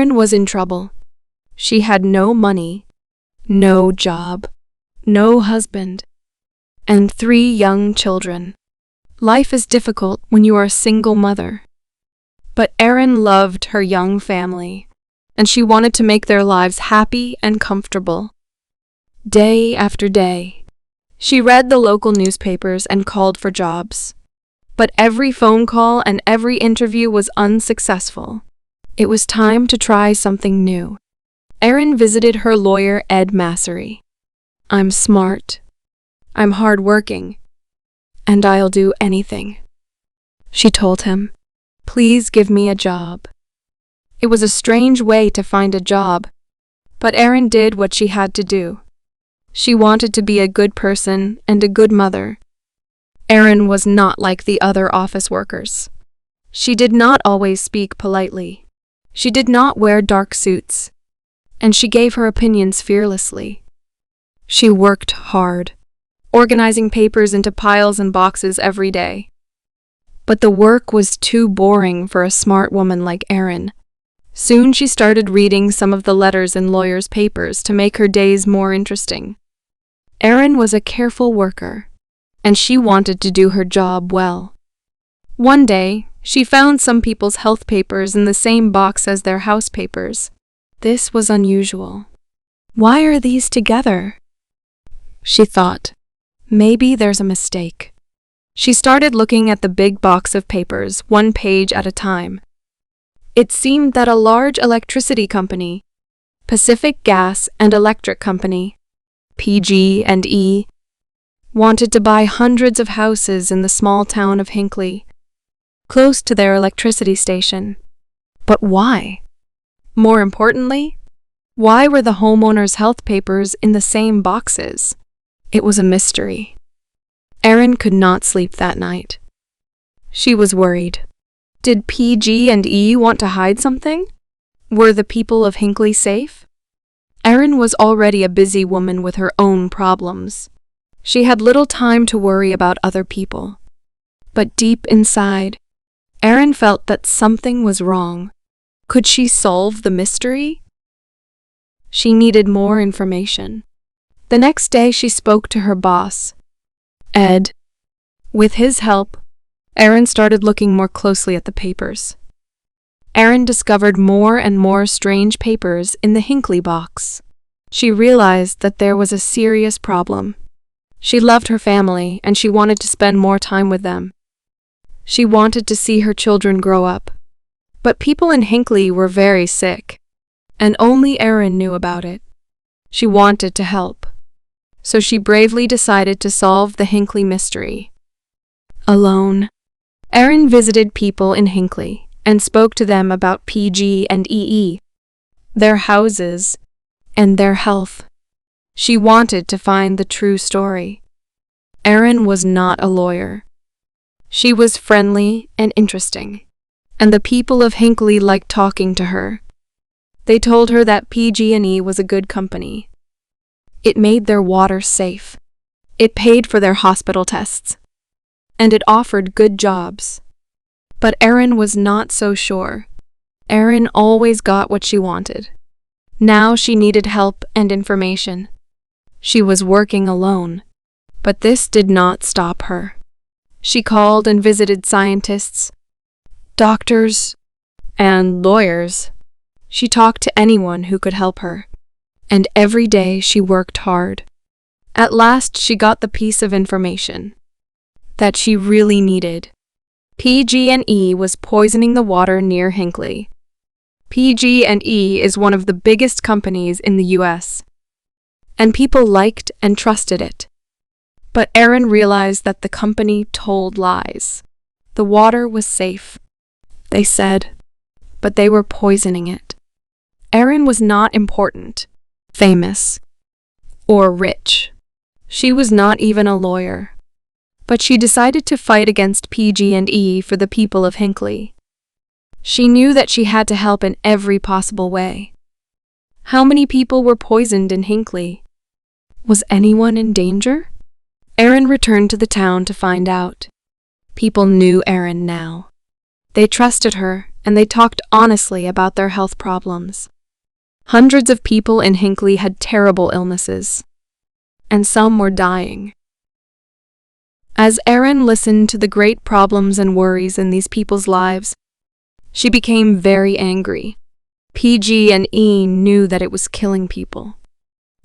Erin was in trouble. She had no money, no job, no husband, and 3 young children. Life is difficult when you are a single mother. But Erin loved her young family, and she wanted to make their lives happy and comfortable. Day after day, she read the local newspapers and called for jobs. But every phone call and every interview was unsuccessful. It was time to try something new. Erin visited her lawyer, Ed Massery. "I'm smart, I'm hardworking, and I'll do anything," she told him. "Please give me a job." It was a strange way to find a job, but Erin did what she had to do. She wanted to be a good person and a good mother. Erin was not like the other office workers. She did not always speak politely. She did not wear dark suits, and she gave her opinions fearlessly. She worked hard, organizing papers into piles and boxes every day. But the work was too boring for a smart woman like Erin. Soon she started reading some of the letters in lawyers' papers to make her days more interesting. Erin was a careful worker, and she wanted to do her job well. One day, she found some people's health papers in the same box as their house papers. This was unusual. "Why are these together?" she thought. "Maybe there's a mistake." She started looking at the big box of papers, one page at a time. It seemed that a large electricity company, Pacific Gas and Electric Company, PG&E, wanted to buy hundreds of houses in the small town of Hinckley, close to their electricity station. But why? More importantly, why were the homeowners' health papers in the same boxes? It was a mystery. Erin could not sleep that night. She was worried. Did PG&E want to hide something? Were the people of Hinckley safe? Erin was already a busy woman with her own problems. She had little time to worry about other people. But deep inside, Erin felt that something was wrong. Could she solve the mystery? She needed more information. The next day she spoke to her boss, Ed. With his help, Erin started looking more closely at the papers. Erin discovered more and more strange papers in the Hinckley box. She realized that there was a serious problem. She loved her family and she wanted to spend more time with them. She wanted to see her children grow up. But people in Hinckley were very sick, and only Erin knew about it. She wanted to help, so she bravely decided to solve the Hinckley mystery. Alone, Erin visited people in Hinckley and spoke to them about PG&E, their houses, and their health. She wanted to find the true story. Erin was not a lawyer. She was friendly and interesting, and the people of Hinckley liked talking to her. They told her that PG&E was a good company. It made their water safe. It paid for their hospital tests. And it offered good jobs. But Erin was not so sure. Erin always got what she wanted. Now she needed help and information. She was working alone, but this did not stop her. She called and visited scientists, doctors, and lawyers. She talked to anyone who could help her, and every day she worked hard. At last she got the piece of information that she really needed. PG&E was poisoning the water near Hinckley. PG&E is one of the biggest companies in the US, and people liked and trusted it. But Erin realized that the company told lies. The water was safe, they said, but they were poisoning it. Erin was not important, famous, or rich. She was not even a lawyer. But she decided to fight against PG&E for the people of Hinckley. She knew that she had to help in every possible way. How many people were poisoned in Hinckley? Was anyone in danger? Erin returned to the town to find out. People knew Erin now. They trusted her and they talked honestly about their health problems. Hundreds of people in Hinckley had terrible illnesses, and some were dying. As Erin listened to the great problems and worries in these people's lives, she became very angry. PG&E knew that it was killing people.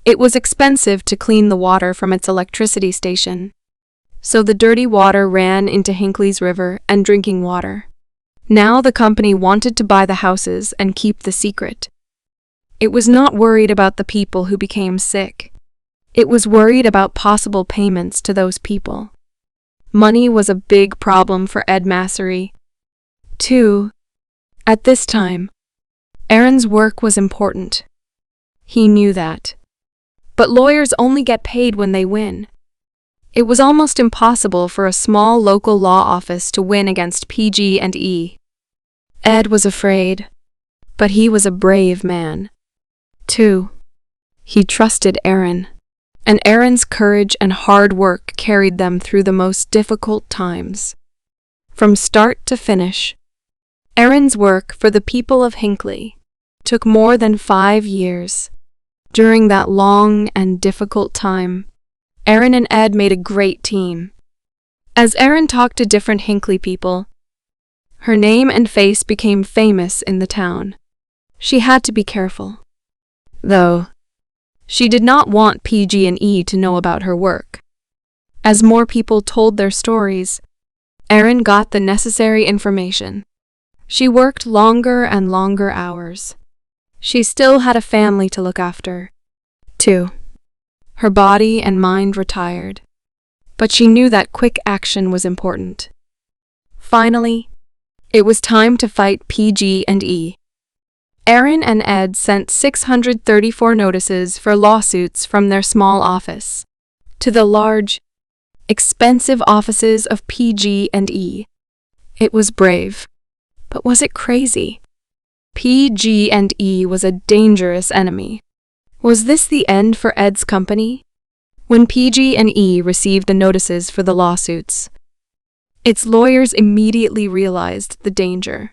It was expensive to clean the water from its electricity station, so the dirty water ran into Hinckley's river and drinking water. Now the company wanted to buy the houses and keep the secret. It was not worried about the people who became sick. It was worried about possible payments to those people. Money was a big problem for Ed Massery, too. At this time, Erin's work was important. He knew that. But lawyers only get paid when they win. It was almost impossible for a small local law office to win against PG&E. Ed was afraid, but he was a brave man, too. He trusted Erin, and Erin's courage and hard work carried them through the most difficult times. From start to finish, Erin's work for the people of Hinckley took more than 5 years. During that long and difficult time, Erin and Ed made a great team. As Erin talked to different Hinckley people, her name and face became famous in the town. She had to be careful, though. She did not want PG&E to know about her work. As more people told their stories, Erin got the necessary information. She worked longer and longer hours. She still had a family to look after, too. Her body and mind were tired, but she knew that quick action was important. Finally, it was time to fight PG&E. Erin and Ed sent 634 notices for lawsuits from their small office to the large, expensive offices of PG&E. It was brave, but was it crazy? PG&E was a dangerous enemy. Was this the end for Ed's company? When PG&E received the notices for the lawsuits, its lawyers immediately realized the danger.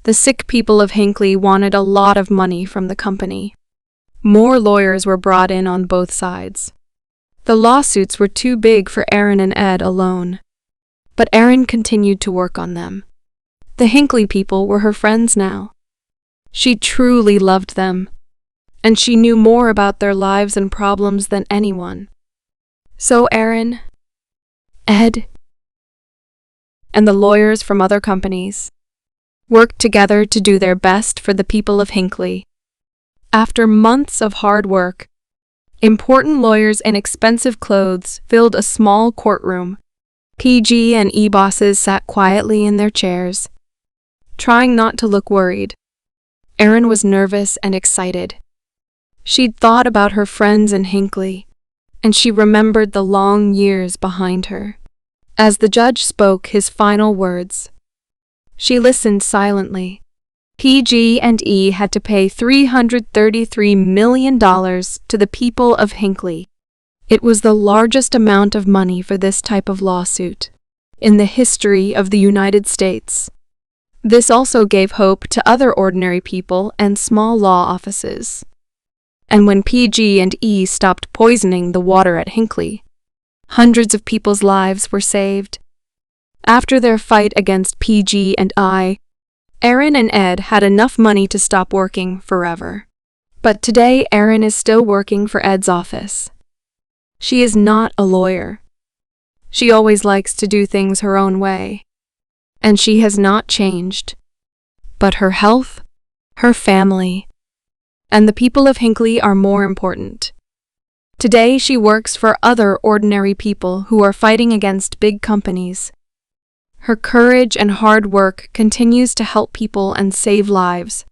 The sick people of Hinckley wanted a lot of money from the company. More lawyers were brought in on both sides. The lawsuits were too big for Erin and Ed alone, but Erin continued to work on them. The Hinckley people were her friends now. She truly loved them, and she knew more about their lives and problems than anyone. So Erin, Ed, and the lawyers from other companies worked together to do their best for the people of Hinckley. After months of hard work, important lawyers in expensive clothes filled a small courtroom. PG&E bosses sat quietly in their chairs, trying not to look worried. Erin was nervous and excited. She'd thought about her friends in Hinckley, and she remembered the long years behind her. As the judge spoke his final words, she listened silently. PG&E had to pay $333 million to the people of Hinckley. It was the largest amount of money for this type of lawsuit in the history of the United States. This also gave hope to other ordinary people and small law offices. And when PG&E stopped poisoning the water at Hinckley, hundreds of people's lives were saved. After their fight against PG&I, Erin and Ed had enough money to stop working forever. But today Erin is still working for Ed's office. She is not a lawyer. She always likes to do things her own way. And she has not changed. But her health, her family, and the people of Hinckley are more important. Today she works for other ordinary people who are fighting against big companies. Her courage and hard work continues to help people and save lives.